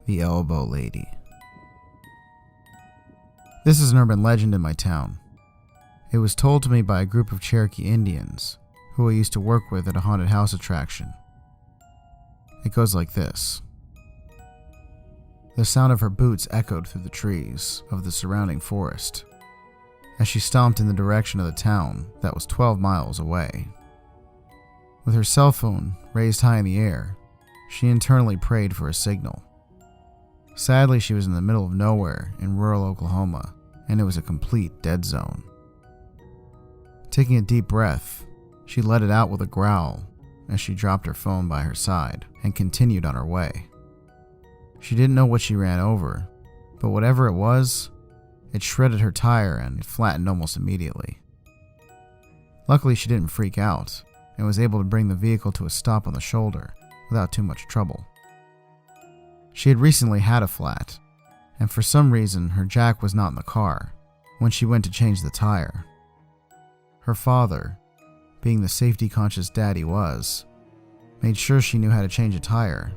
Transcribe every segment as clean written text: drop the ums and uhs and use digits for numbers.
The Elbow Lady. This is an urban legend in my town. It was told to me by a group of Cherokee Indians who I used to work with at a haunted house attraction. It goes like this. The sound of her boots echoed through the trees of the surrounding forest as she stomped in the direction of the town that was 12 miles away. With her cell phone raised high in the air, she internally prayed for a signal. Sadly, she was in the middle of nowhere in rural Oklahoma, and it was a complete dead zone. Taking a deep breath, she let it out with a growl as she dropped her phone by her side and continued on her way. She didn't know what she ran over, but whatever it was, it shredded her tire and it flattened almost immediately. Luckily, she didn't freak out and was able to bring the vehicle to a stop on the shoulder without too much trouble. She had recently had a flat, and for some reason her jack was not in the car when she went to change the tire. Her father, being the safety-conscious dad he was, made sure she knew how to change a tire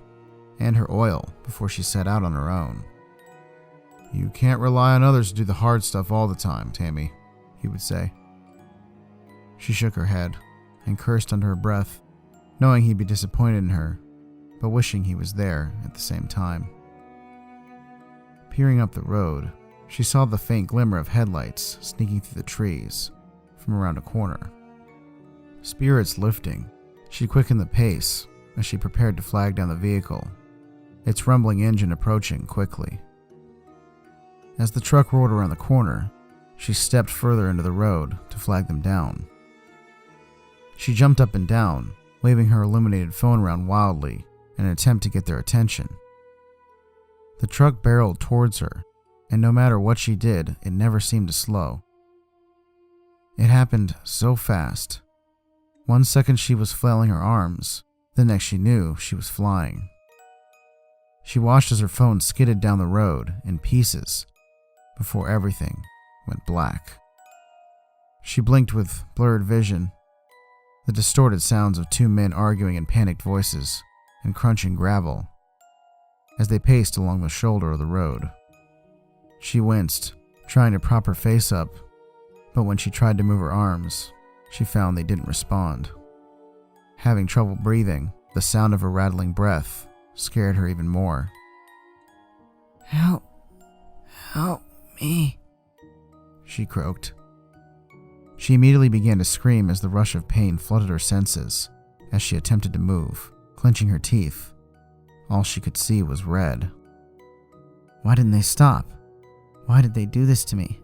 and her oil before she set out on her own. "You can't rely on others to do the hard stuff all the time, Tammy," he would say. She shook her head and cursed under her breath, knowing he'd be disappointed in her, but wishing he was there at the same time. Peering up the road, she saw the faint glimmer of headlights sneaking through the trees from around a corner. Spirits lifting, she quickened the pace as she prepared to flag down the vehicle, its rumbling engine approaching quickly. As the truck rolled around the corner, she stepped further into the road to flag them down. She jumped up and down, waving her illuminated phone around wildly in an attempt to get their attention. The truck barreled towards her, and no matter what she did, it never seemed to slow. It happened so fast. 1 second she was flailing her arms, the next she knew she was flying. She watched as her phone skidded down the road in pieces before everything went black. She blinked with blurred vision, the distorted sounds of two men arguing in panicked voices and crunching gravel as they paced along the shoulder of the road. She winced, trying to prop her face up, but when she tried to move her arms, she found they didn't respond. Having trouble breathing, the sound of her rattling breath scared her even more. Help me," she croaked. She immediately began to scream as the rush of pain flooded her senses as she attempted to move, clenching her teeth. All she could see was red. Why didn't they stop? Why did they do this to me?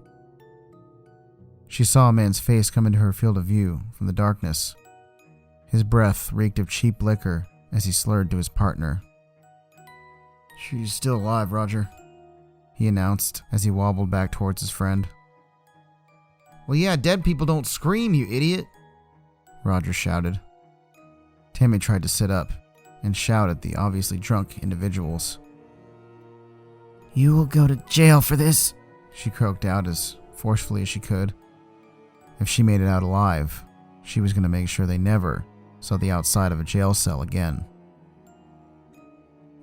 She saw a man's face come into her field of view from the darkness. His breath reeked of cheap liquor as he slurred to his partner. "She's still alive, Roger," he announced as he wobbled back towards his friend. "Well, yeah, dead people don't scream, you idiot," Roger shouted. Tammy tried to sit up and shout at the obviously drunk individuals. "You will go to jail for this," she croaked out as forcefully as she could. If she made it out alive, she was going to make sure they never saw the outside of a jail cell again.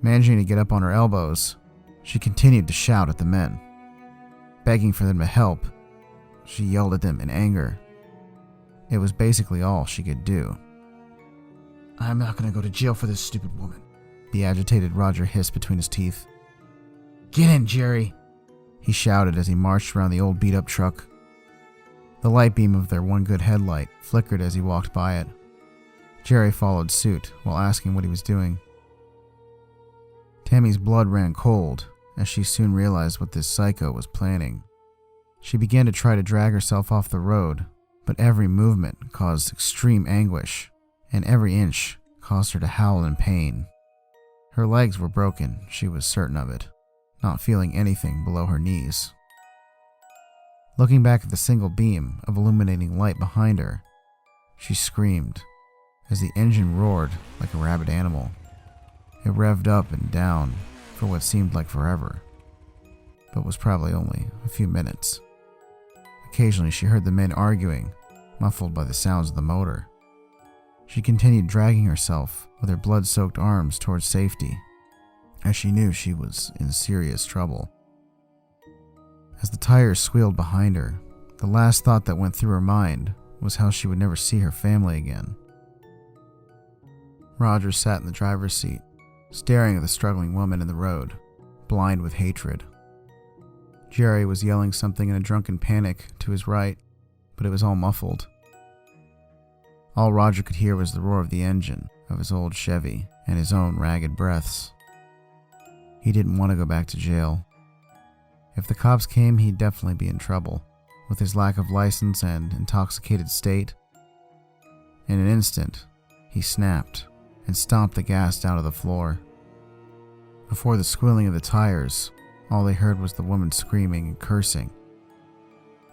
Managing to get up on her elbows, she continued to shout at the men. Begging for them to help, she yelled at them in anger. It was basically all she could do. "I'm not going to go to jail for this stupid woman," the agitated Roger hissed between his teeth. "Get in, Jerry," he shouted as he marched around the old beat-up truck. The light beam of their one good headlight flickered as he walked by it. Jerry followed suit while asking what he was doing. Tammy's blood ran cold as she soon realized what this psycho was planning. She began to try to drag herself off the road, but every movement caused extreme anguish, and every inch caused her to howl in pain. Her legs were broken, she was certain of it, not feeling anything below her knees. Looking back at the single beam of illuminating light behind her, she screamed as the engine roared like a rabid animal. It revved up and down for what seemed like forever, but was probably only a few minutes. Occasionally she heard the men arguing, muffled by the sounds of the motor. She continued dragging herself with her blood-soaked arms towards safety, as she knew she was in serious trouble. As the tires squealed behind her, the last thought that went through her mind was how she would never see her family again. Roger sat in the driver's seat, staring at the struggling woman in the road, blind with hatred. Jerry was yelling something in a drunken panic to his right, but it was all muffled. All Roger could hear was the roar of the engine of his old Chevy and his own ragged breaths. He didn't want to go back to jail. If the cops came, he'd definitely be in trouble, with his lack of license and intoxicated state. In an instant, he snapped and stomped the gas down to the floor. Before the squealing of the tires, all they heard was the woman screaming and cursing,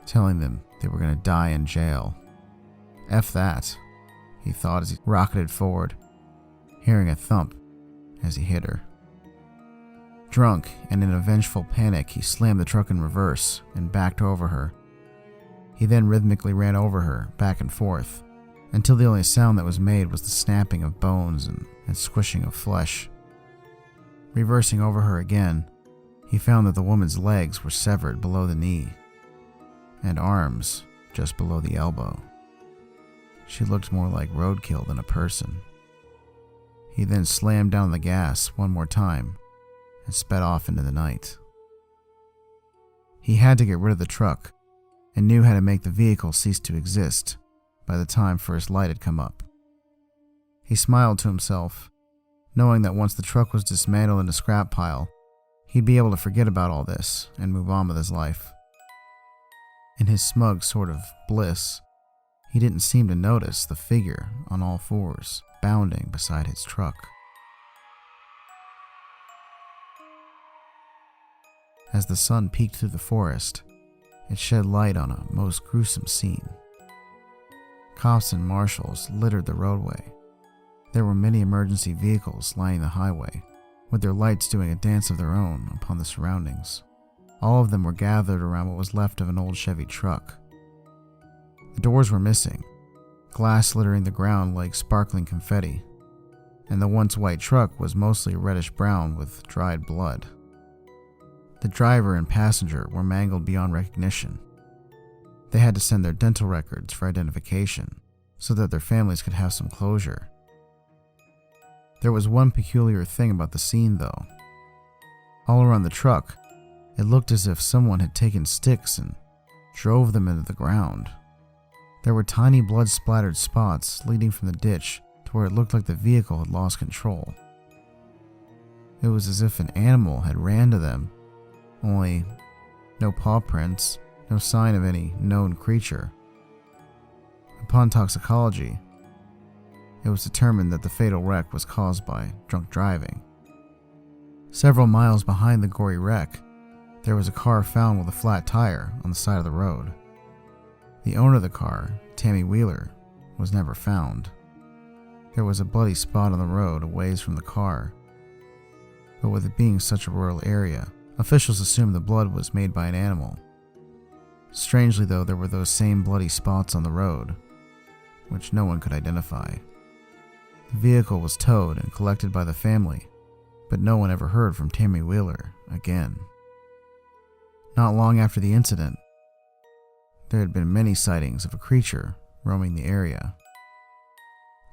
telling them they were going to die in jail. F that, he thought as he rocketed forward, hearing a thump as he hit her. Drunk and in a vengeful panic, he slammed the truck in reverse and backed over her. He then rhythmically ran over her, back and forth, until the only sound that was made was the snapping of bones and squishing of flesh. Reversing over her again, he found that the woman's legs were severed below the knee, and arms just below the elbow. She looked more like roadkill than a person. He then slammed down the gas one more time and sped off into the night. He had to get rid of the truck and knew how to make the vehicle cease to exist by the time first light had come up. He smiled to himself, knowing that once the truck was dismantled in a scrap pile, he'd be able to forget about all this and move on with his life. In his smug sort of bliss, he didn't seem to notice the figure on all fours bounding beside his truck. As the sun peeked through the forest, it shed light on a most gruesome scene. Cops and marshals littered the roadway. There were many emergency vehicles lining the highway, with their lights doing a dance of their own upon the surroundings. All of them were gathered around what was left of an old Chevy truck. The doors were missing, glass littering the ground like sparkling confetti, and the once white truck was mostly reddish-brown with dried blood. The driver and passenger were mangled beyond recognition. They had to send their dental records for identification so that their families could have some closure. There was one peculiar thing about the scene, though. All around the truck, it looked as if someone had taken sticks and drove them into the ground. There were tiny blood-splattered spots leading from the ditch to where it looked like the vehicle had lost control. It was as if an animal had ran to them, only no paw prints, no sign of any known creature. Upon toxicology, it was determined that the fatal wreck was caused by drunk driving. Several miles behind the gory wreck, there was a car found with a flat tire on the side of the road. The owner of the car, Tammy Wheeler, was never found. There was a bloody spot on the road a ways from the car, but with it being such a rural area, officials assumed the blood was made by an animal. Strangely though, there were those same bloody spots on the road, which no one could identify. The vehicle was towed and collected by the family, but no one ever heard from Tammy Wheeler again. Not long after the incident, there had been many sightings of a creature roaming the area.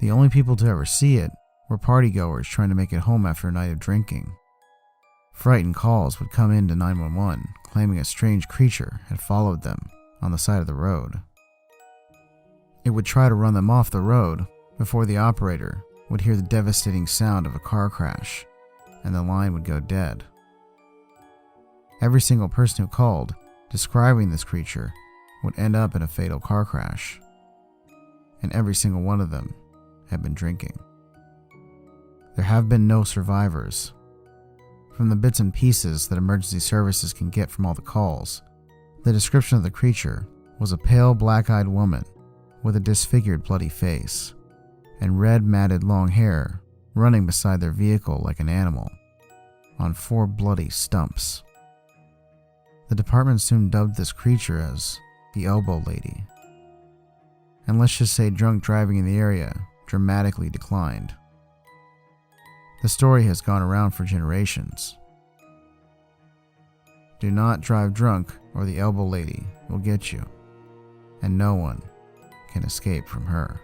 The only people to ever see it were partygoers trying to make it home after a night of drinking. Frightened calls would come in to 911, claiming a strange creature had followed them on the side of the road. It would try to run them off the road before the operator would hear the devastating sound of a car crash, and the line would go dead. Every single person who called, describing this creature, would end up in a fatal car crash, and every single one of them had been drinking. There have been no survivors. From the bits and pieces that emergency services can get from all the calls, the description of the creature was a pale black-eyed woman with a disfigured bloody face and red matted long hair running beside their vehicle like an animal on 4 bloody stumps. The department soon dubbed this creature as the Elbow Lady, and let's just say drunk driving in the area dramatically declined. The story has gone around for generations. Do not drive drunk or the elbow lady will get you, and no one can escape from her.